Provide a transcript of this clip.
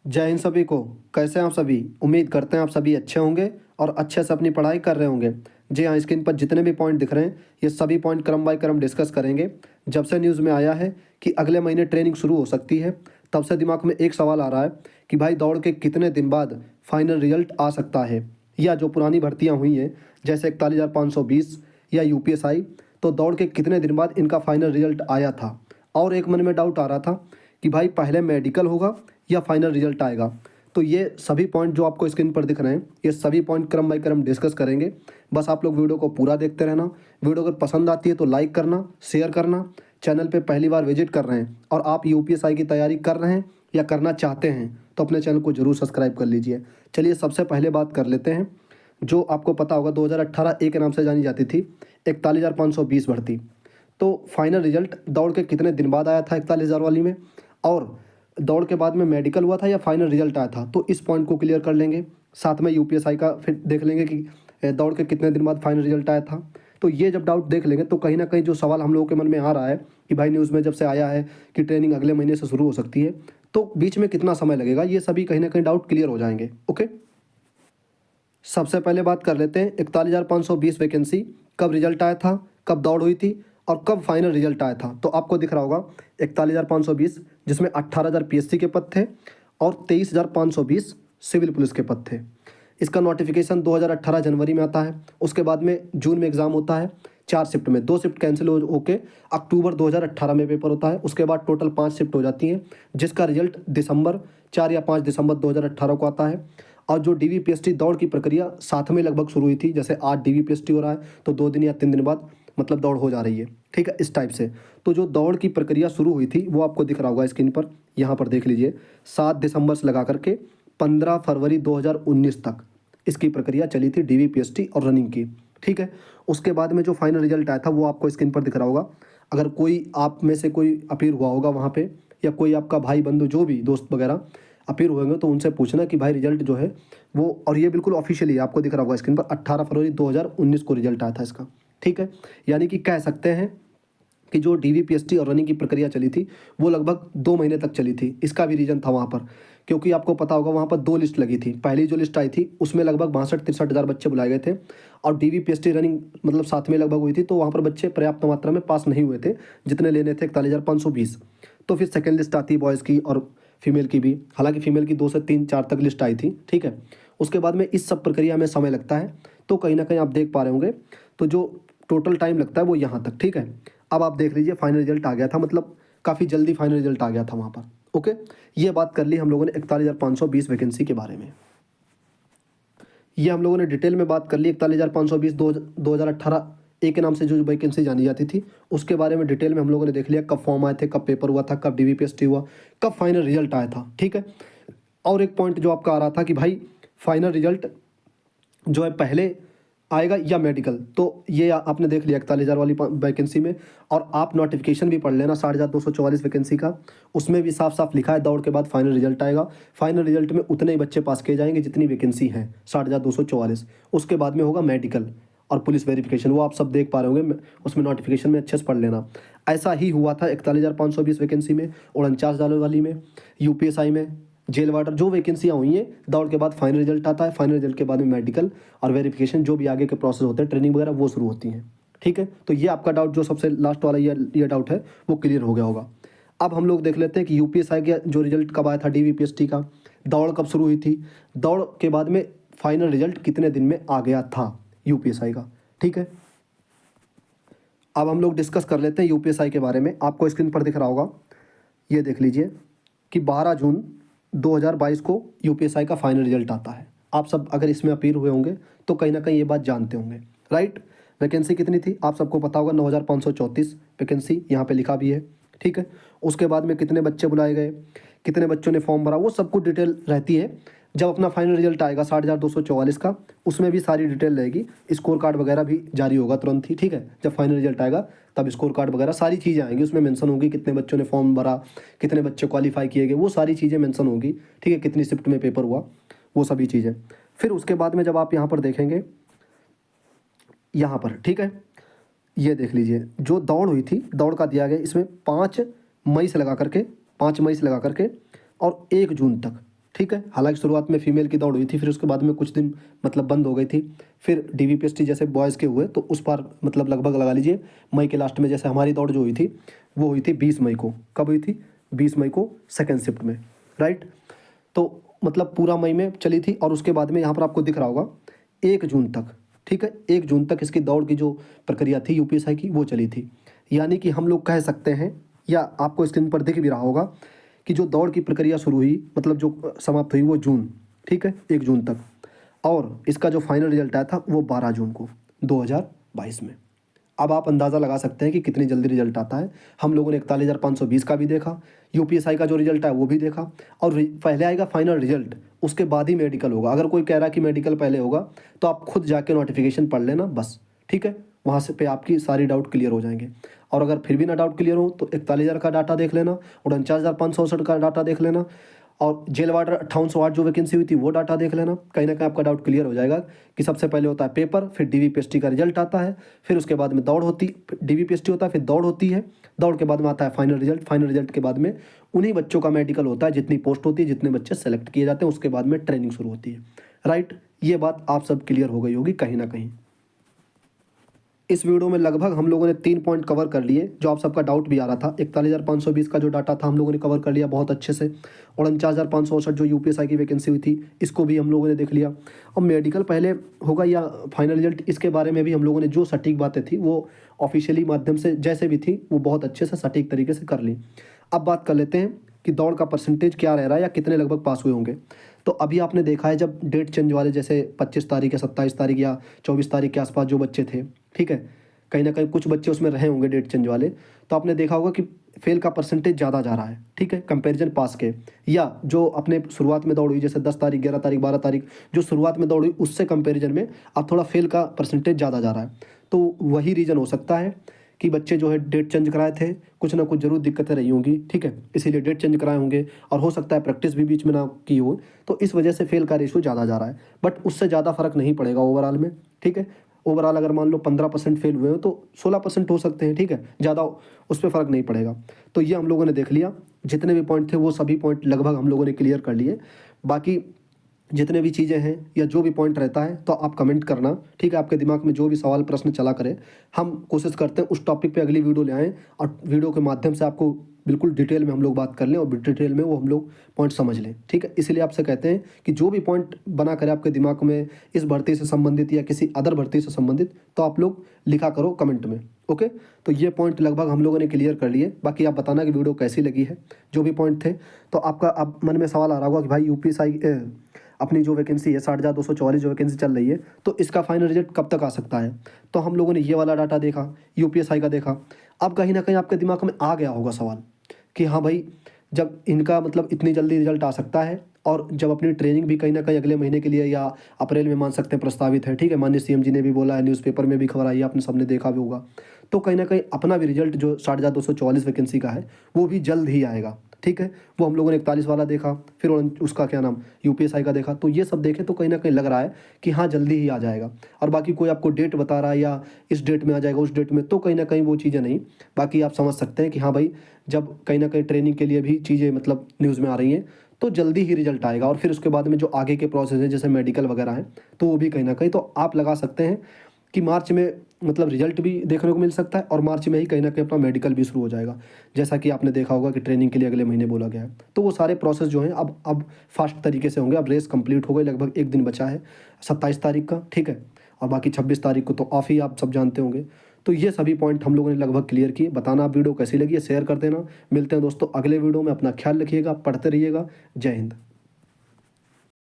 जय हिंद सभी को। कैसे हैं आप सभी? उम्मीद करते हैं आप सभी अच्छे होंगे और अच्छे से अपनी पढ़ाई कर रहे होंगे। जी हाँ, स्क्रीन पर जितने भी पॉइंट दिख रहे हैं ये सभी पॉइंट क्रम बाय क्रम डिस्कस करेंगे। जब से न्यूज़ में आया है कि अगले महीने ट्रेनिंग शुरू हो सकती है, तब से दिमाग में एक सवाल आ रहा है कि भाई दौड़ के कितने दिन बाद फाइनल रिजल्ट आ सकता है, या जो पुरानी भर्तियाँ हुई हैं जैसे 41,520 या यूपीएसआई, तो दौड़ के कितने दिन बाद इनका फाइनल रिजल्ट आया था। और एक मन में डाउट आ रहा था कि भाई पहले मेडिकल होगा या फाइनल रिजल्ट आएगा। तो ये सभी पॉइंट जो आपको स्क्रीन पर दिख रहे हैं ये सभी पॉइंट क्रम बाय क्रम डिस्कस करेंगे। बस आप लोग वीडियो को पूरा देखते रहना। वीडियो अगर पसंद आती है तो लाइक करना, शेयर करना। चैनल पे पहली बार विजिट कर रहे हैं और आप यूपीएसआई की तैयारी कर रहे हैं या करना चाहते हैं तो अपने चैनल को जरूर सब्सक्राइब कर लीजिए। चलिए सबसे पहले बात कर लेते हैं। जो आपको पता होगा 2018 ए के नाम से जानी जाती थी 41,520 भर्ती, तो फाइनल रिजल्ट दौड़ के कितने दिन बाद आया था 41,000 वाली में, और दौड़ के बाद में मेडिकल हुआ था या फाइनल रिजल्ट आया था, तो इस पॉइंट को क्लियर कर लेंगे। साथ में यूपीएसआई का फिर देख लेंगे कि दौड़ के कितने दिन बाद फाइनल रिजल्ट आया था। तो ये जब डाउट देख लेंगे तो कहीं ना कहीं जो सवाल हम लोगों के मन में आ रहा है कि भाई न्यूज़ में जब से आया है कि ट्रेनिंग अगले महीने से शुरू हो सकती है, तो बीच में कितना समय लगेगा, ये सभी कहीं ना कहीं डाउट क्लियर हो जाएंगे। ओके, सबसे पहले बात कर लेते हैं 41,520 वैकेंसी कब रिजल्ट आया था, कब दौड़ हुई थी और कब फाइनल रिजल्ट आया था। तो आपको दिख रहा होगा 41,520, जिसमें 18,000 पीएससी के पद थे और 23,520 सिविल पुलिस के पद थे। इसका नोटिफिकेशन 2018 जनवरी में आता है। उसके बाद में जून में एग्ज़ाम होता है 4 शिफ्ट में, 2 शिफ्ट कैंसिल होके अक्टूबर 2018 में पेपर होता है। उसके बाद टोटल 5 शिफ्ट हो जाती हैं, जिसका रिजल्ट दिसंबर 4 या 5 दिसंबर 2018 को आता है। और जो डीवीपीएसटी दौड़ की प्रक्रिया साथ में लगभग शुरू हुई थी, जैसे आज डीवीपीएसटी हो रहा है तो 2 दिन या 3 दिन बाद मतलब दौड़ हो जा रही है, ठीक है, इस टाइप से। तो जो दौड़ की प्रक्रिया शुरू हुई थी वो आपको दिख रहा होगा स्क्रीन पर, यहाँ पर देख लीजिए। 7 दिसंबर से लगा करके 15 फरवरी 2019 तक इसकी प्रक्रिया चली थी डीवीपीएसटी और रनिंग की, ठीक है। उसके बाद में जो फाइनल रिजल्ट आया था वो आपको स्क्रीन पर दिख रहा होगा। अगर कोई आप में से कोई अपीयर हुआ होगा वहाँ पे, या कोई आपका भाई बंधु जो भी दोस्त वगैरह अपीयर होंगे, तो उनसे पूछना कि भाई रिजल्ट जो है वो, और ये बिल्कुल ऑफिशियली आपको दिख रहा होगा स्क्रीन पर, 18 फरवरी 2019 को रिजल्ट आया था इसका, ठीक है। यानी कि कह सकते हैं कि जो डीवीपीएसटी और रनिंग की प्रक्रिया चली थी वो लगभग 2 महीने तक चली थी। इसका भी रीज़न था वहाँ पर, क्योंकि आपको पता होगा वहाँ पर 2 लिस्ट लगी थी। पहली जो लिस्ट आई थी उसमें लगभग 62-63 हज़ार बच्चे बुलाए गए थे, और डीवीपीएसटी रनिंग मतलब साथ में लगभग हुई थी, तो वहाँ पर बच्चे पर्याप्त मात्रा में पास नहीं हुए थे जितने लेने थे 41,520। तो फिर सेकेंड लिस्ट आती है बॉयज़ की और फीमेल की भी, हालांकि फीमेल की 2 से 3 4 तक लिस्ट आई थी, ठीक है। उसके बाद में इस सब प्रक्रिया में समय लगता है, तो कहीं ना कहीं आप देख पा रहे होंगे। तो जो टोटल टाइम लगता है वो यहाँ तक, ठीक है। अब आप देख लीजिए फाइनल रिजल्ट आ गया था, मतलब काफ़ी जल्दी फाइनल रिजल्ट आ गया था वहाँ पर। ओके, ये बात कर ली हम लोगों ने 41,520 वैकेंसी के बारे में। ये हम लोगों ने डिटेल में बात कर ली 41,520 2018 ए के नाम से जो वैकेंसी जानी जाती थी, उसके बारे में डिटेल में हम लोगों ने देख लिया। कब फॉर्म आए थे, कब पेपर हुआ था, कब डीवीपीएसटी हुआ, कब फाइनल रिजल्ट आया था, ठीक है। और एक पॉइंट जो आपका आ रहा था कि भाई फाइनल रिजल्ट जो है पहले आएगा या मेडिकल, तो ये आपने देख लिया 41,000 वाली वैकेंसी में। और आप नोटिफिकेशन भी पढ़ लेना 60,244 वैकेंसी का, उसमें भी साफ साफ लिखा है दौड़ के बाद फाइनल रिजल्ट आएगा। फाइनल रिजल्ट में उतने ही बच्चे पास किए जाएंगे जितनी वैकेंसी है, 60,244। उसके बाद में होगा मेडिकल और पुलिस वेरिफिकेशन, वो आप सब देख पा रहे होंगे, उसमें नोटिफिकेशन में अच्छे से पढ़ लेना। ऐसा ही हुआ था 41,520 वैकेंसी में, 49,000 वाली में, यूपीएसआई में, जेल वार्डर, जो वैकेंसियाँ हुई हैं दौड़ के बाद फाइनल रिजल्ट आता है। फाइनल रिजल्ट के बाद में मेडिकल और वेरिफिकेशन, जो भी आगे के प्रोसेस होते हैं, ट्रेनिंग वगैरह, वो शुरू होती हैं, ठीक है। तो ये आपका डाउट जो सबसे लास्ट वाला ये डाउट है वो क्लियर हो गया होगा। अब हम लोग देख लेते हैं कि यूपीएसआई का जो रिजल्ट कब आया था, डीवीपीएसटी का, दौड़ कब शुरू हुई थी, दौड़ के बाद में फाइनल रिजल्ट कितने दिन में आ गया था यूपीएसआई का, ठीक है। अब हम लोग डिस्कस कर लेते हैं यूपीएसआई के बारे में। आपको स्क्रीन पर दिख रहा होगा, ये देख लीजिए कि 12 जून 2022 को यूपीएसआई का फाइनल रिजल्ट आता है। आप सब अगर इसमें अपीयर हुए होंगे तो कहीं ना कहीं ये बात जानते होंगे, राइट। वैकेंसी कितनी थी आप सबको पता होगा, 9,534 वैकेंसी यहाँ पे लिखा भी है, ठीक है। उसके बाद में कितने बच्चे बुलाए गए, कितने बच्चों ने फॉर्म भरा, वो सब कुछ डिटेल रहती है। जब अपना फाइनल रिजल्ट आएगा 60,244 का, उसमें भी सारी डिटेल रहेगी। स्कोर कार्ड वगैरह भी जारी होगा तुरंत ही, ठीक है। जब फाइनल रिजल्ट आएगा तब स्कोर कार्ड वगैरह सारी चीज़ें आएंगी, उसमें मेंशन होगी कितने बच्चों ने फॉर्म भरा, कितने बच्चे क्वालिफाई किए गए, वो सारी चीज़ें मेंशन होगी, ठीक है। कितनी शिफ्ट में पेपर हुआ, वो सभी चीज़ें। फिर उसके बाद में जब आप यहाँ पर देखेंगे, यहाँ पर, ठीक है, ये देख लीजिए जो दौड़ हुई थी, दौड़ का दिया गया इसमें 5 मई से लगा करके और 1 जून तक, ठीक है। हालांकि शुरुआत में फीमेल की दौड़ हुई थी, फिर उसके बाद में कुछ दिन मतलब बंद हो गई थी। फिर डीवीपीएसटी जैसे बॉयज़ के हुए तो उस पर मतलब लगभग लगा लीजिए मई के लास्ट में जैसे हमारी दौड़ जो हुई थी वो हुई थी 20 मई को। कब हुई थी? 20 मई को सेकेंड शिफ्ट में, राइट। तो मतलब पूरा मई में चली थी और उसके बाद में यहाँ पर आपको दिख रहा होगा 1 जून तक, ठीक है। 1 जून तक इसकी दौड़ की जो प्रक्रिया थी यूपीएसआई की वो चली थी। यानी कि हम लोग कह सकते हैं, या आपको स्क्रीन पर दिख भी रहा होगा कि जो दौड़ की प्रक्रिया शुरू हुई मतलब जो समाप्त हुई वो जून, ठीक है, 1 जून तक। और इसका जो फाइनल रिजल्ट आया था वो 12 जून को 2022 में। अब आप अंदाज़ा लगा सकते हैं कि कितनी जल्दी रिजल्ट आता है। हम लोगों ने 41,520 का भी देखा, यूपीएसआई का जो रिजल्ट है वो भी देखा, और पहले आएगा फाइनल रिजल्ट, उसके बाद ही मेडिकल होगा। अगर कोई कह रहा है कि मेडिकल पहले होगा तो आप खुद जाके नोटिफिकेशन पढ़ लेना बस, ठीक है। वहाँ से पे आपकी सारी डाउट क्लियर हो जाएंगे। और अगर फिर भी ना डाउट क्लियर हो तो 41,000 का डाटा देख लेना, 49,568 का डाटा देख लेना, और जेल वार्डर 5808 जो वैकेंसी हुई थी वो डाटा देख लेना। कहीं ना कहीं आपका डाउट क्लियर हो जाएगा कि सबसे पहले होता है पेपर, फिर डीवीपीएसटी का रिजल्ट आता है, फिर उसके बाद में दौड़ होती, डीवीपीएसटी होता है, फिर दौड़ होती है, दौड़ के बाद में आता है फाइनल रिजल्ट, फाइनल रिजल्ट के बाद में उन्हीं बच्चों का मेडिकल होता है जितनी पोस्ट होती है, जितने बच्चे सेलेक्ट किए जाते हैं, उसके बाद में ट्रेनिंग शुरू होती है, राइट। ये बात आप सब क्लियर हो गई होगी कहीं ना कहीं। इस वीडियो में लगभग हम लोगों ने 3 पॉइंट कवर कर लिए जो आप सबका डाउट भी आ रहा था। 41,520 का जो डाटा था हम लोगों ने कवर कर लिया बहुत अच्छे से, और 49,568 जो यूपीएसआई की वैकेंसी हुई थी इसको भी हम लोगों ने देख लिया। और मेडिकल पहले होगा या फाइनल रिजल्ट, इसके बारे में भी हम लोगों ने जो सटीक बातें थी वो ऑफिशियली माध्यम से जैसे भी थी वो बहुत अच्छे से सटीक तरीके से कर ली। अब बात कर लेते हैं कि दौड़ का परसेंटेज क्या रह रहा है या कितने लगभग पास हुए होंगे। तो अभी आपने देखा है जब डेट चेंज वाले जैसे 25 तारीख या 27 तारीख या 24 तारीख के आसपास जो बच्चे थे, ठीक है, कहीं ना कहीं कुछ बच्चे उसमें रहे होंगे डेट चेंज वाले, तो आपने देखा होगा कि फेल का परसेंटेज ज़्यादा जा रहा है, ठीक है, कंपैरिजन पास के। या जो अपने शुरुआत में दौड़ हुई जैसे 10 तारीख 11 तारीख 12 तारीख जो शुरुआत में दौड़ हुई उससे कंपैरिजन में अब थोड़ा फेल का परसेंटेज ज़्यादा जा रहा है। तो वही रीज़न हो सकता है कि बच्चे जो है डेट चेंज कराए थे, कुछ ना कुछ जरूर दिक्कतें रही होंगी, ठीक है, इसीलिए डेट चेंज कराए होंगे, और हो सकता है प्रैक्टिस भी बीच में ना की हो, तो इस वजह से फेल का रेशियो ज़्यादा जा रहा है। बट उससे ज़्यादा फर्क नहीं पड़ेगा ओवरऑल में, ठीक है। ओवरऑल अगर मान लो 15% फेल हुए हो तो 16% हो सकते हैं, ठीक है, ज़्यादा उस पर फ़र्क नहीं पड़ेगा। तो ये हम लोगों ने देख लिया, जितने भी पॉइंट थे वो सभी पॉइंट लगभग हम लोगों ने क्लियर कर लिए। बाकी जितने भी चीज़ें हैं या जो भी पॉइंट रहता है तो आप कमेंट करना, ठीक है। आपके दिमाग में जो भी सवाल प्रश्न चला करे, हम कोशिश करते हैं उस टॉपिक पे अगली वीडियो ले आएँ और वीडियो के माध्यम से आपको बिल्कुल डिटेल में हम लोग बात कर लें और डिटेल में वो हम लोग पॉइंट समझ लें, ठीक है। इसलिए आपसे कहते हैं कि जो भी पॉइंट बना करे आपके दिमाग में इस भर्ती से संबंधित या किसी अदर भर्ती से संबंधित, तो आप लोग लिखा करो कमेंट में, ओके। तो ये पॉइंट लगभग हम लोगों ने क्लियर कर लिए। बाकी आप बताना कि वीडियो कैसी लगी है, जो भी पॉइंट थे। तो आपका अब मन में सवाल आ रहा होगा कि भाई यूपीएसआई अपनी जो वैकेंसी है 60,244 जो वैकेंसी चल रही है तो इसका फाइनल रिजल्ट कब तक आ सकता है। तो हम लोगों ने ये वाला डाटा देखा, यूपीएसआई का देखा। अब कहीं ना कहीं आपके दिमाग में आ गया होगा सवाल कि हाँ भाई, जब इनका मतलब इतनी जल्दी रिजल्ट आ सकता है और जब अपनी ट्रेनिंग भी कहीं ना कहीं अगले महीने के लिए या अप्रैल में मान सकते हैं प्रस्तावित है, ठीक है, माननीय सीएम जी ने भी बोला है, न्यूज़पेपर में भी खबर आई है, आपने सबने देखा भी होगा। तो कहीं ना कहीं अपना भी रिजल्ट जो 60,244 वैकेंसी का है वो भी जल्द ही आएगा, ठीक है। वो हम लोगों ने 41 वाला देखा, फिर उसका क्या नाम यूपीएसआई का देखा, तो ये सब देखे तो कहीं ना कहीं लग रहा है कि हाँ जल्दी ही आ जाएगा। और बाकी कोई आपको डेट बता रहा है या इस डेट में आ जाएगा उस डेट में, तो कहीं ना कहीं वो चीज़ें नहीं। बाकी आप समझ सकते हैं कि हाँ भाई, जब कहीं ना कहीं ट्रेनिंग के लिए भी चीज़ें मतलब न्यूज़ में आ रही हैं तो जल्दी ही रिजल्ट आएगा। और फिर उसके बाद में जो आगे के प्रोसेस है जैसे मेडिकल वगैरह है तो वो भी कहीं ना कहीं, तो आप लगा सकते हैं कि मार्च में मतलब रिजल्ट भी देखने को मिल सकता है और मार्च में ही कहीं ना कहीं अपना मेडिकल भी शुरू हो जाएगा। जैसा कि आपने देखा होगा कि ट्रेनिंग के लिए अगले महीने बोला गया है। तो वो सारे प्रोसेस जो हैं अब फास्ट तरीके से होंगे। अब रेस कंप्लीट हो गई, लगभग एक दिन बचा है 27 तारीख का, ठीक है, और बाकी 26 तारीख को तो ऑफ ही आप सब जानते होंगे। तो ये सभी पॉइंट हम लोगों ने लगभग क्लियर किए। बताना आप वीडियो कैसी लगी है, शेयर कर देना। मिलते हैं दोस्तों अगले वीडियो में, अपना ख्याल रखिएगा, पढ़ते रहिएगा। जय हिंद।